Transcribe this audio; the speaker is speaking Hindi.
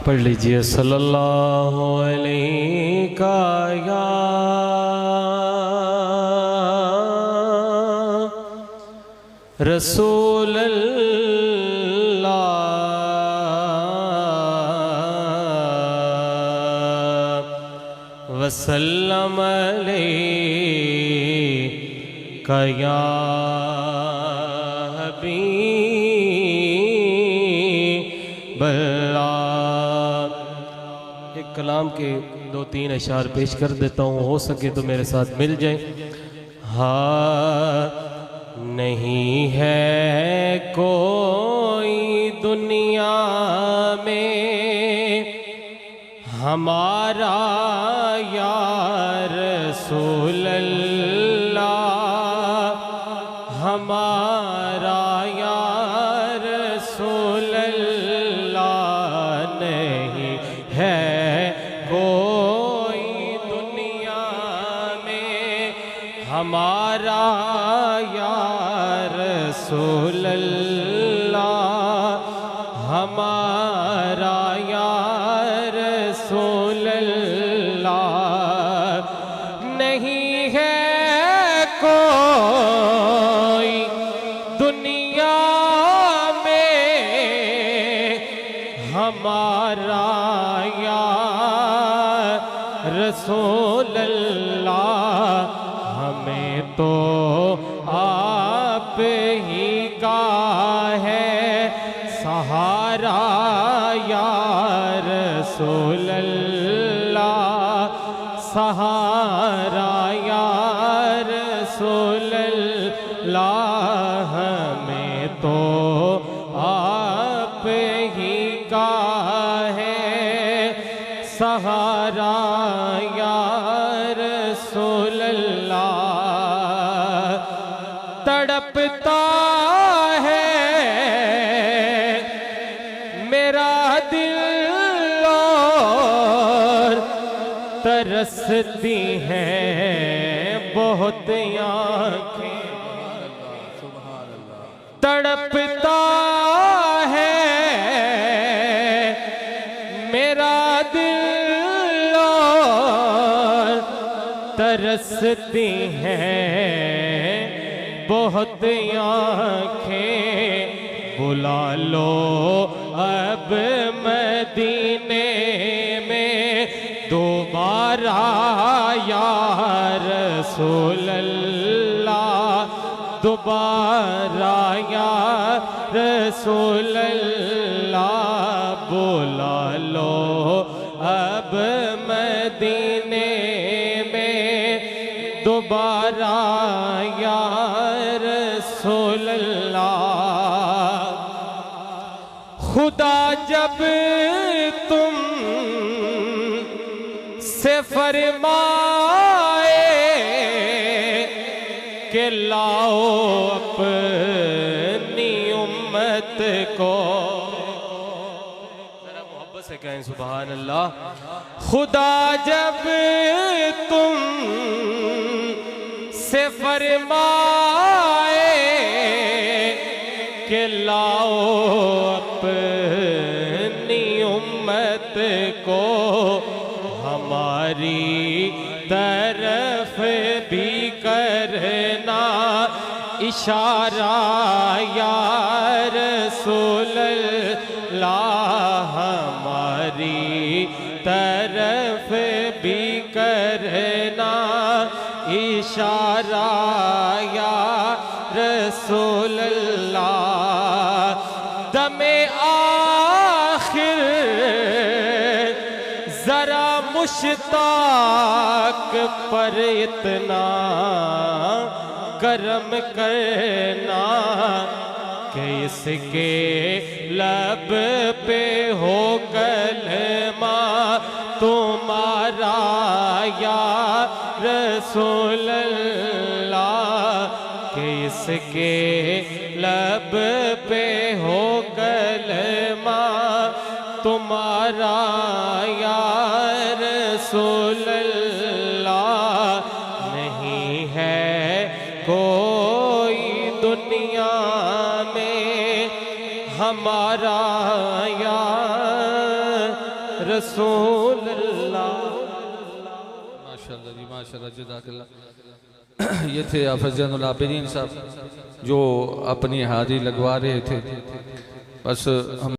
पढ़ लीजिए सल्लल्लाहु अलैहि या रसूल अल्लाह वसल्लम अलैका या हबीब अल्लाह। एक कलाम के 2-3 अशार पेश कर देता हूँ, हो सके तो मेरे साथ मिल जाए। हाँ, नहीं है कोई दुनिया में हमारा या रसूल अल्लाह, हमारा या रसूल अल्लाह। नहीं है कोई दुनिया में हमारा या रसूल अल्लाह, हमारा या रसूल अल्लाह। नहीं है कोई दुनिया में हमारा या रसूल अल्लाह। हमें तो आप ही का है सहारा या रसूल अल्लाह, सहारा या रसूल अल्लाह। हमें तो आप ही का है सहारा या रसूल अल्लाह। तड़पता है मेरा दिल और तरसती हैं बहुत आँखें। तड़पता है मेरा दिल और तरसती हैं बहुत आँखें। बुला लो अब मदीने में दोबारा या रसूल अल्लाह, दोबारा या रसूल अल्लाह। बुला लो अब मदीने में दोबारा या रसूल अल्लाह। खुदा जब तुम से फरमाए कि लाओ अपनी उम्मत को, जरा मोहब्बत से कहें सुभान अल्लाह। खुदा जब तुम से फरमाए कि लाओ अपनी उम्मत को, हमारी तरफ भी करना इशारा या रसूल अल्लाह। हमारी तरफ भी करना इशारा या रसूल अल्लाह। दमे आखिर जरा मुश्ताक पर इतना करम करना कि इसके लब पे हो कलमा तुम्हारा या रसूल अल्लाह। कि इसके लब पे हो कलमा तुम्हारा या रसूल अल्लाह। नहीं है कोई दुनिया में हमारा या रसूल अल्लाह। माशाअल्लाह जी माशाअल्लाह, जज़ाकल्लाह। ये थे हाफ़िज़ ज़ैनुल आबिदीन साहब जो अपनी हाज़िरी लगवा रहे थे। बस हम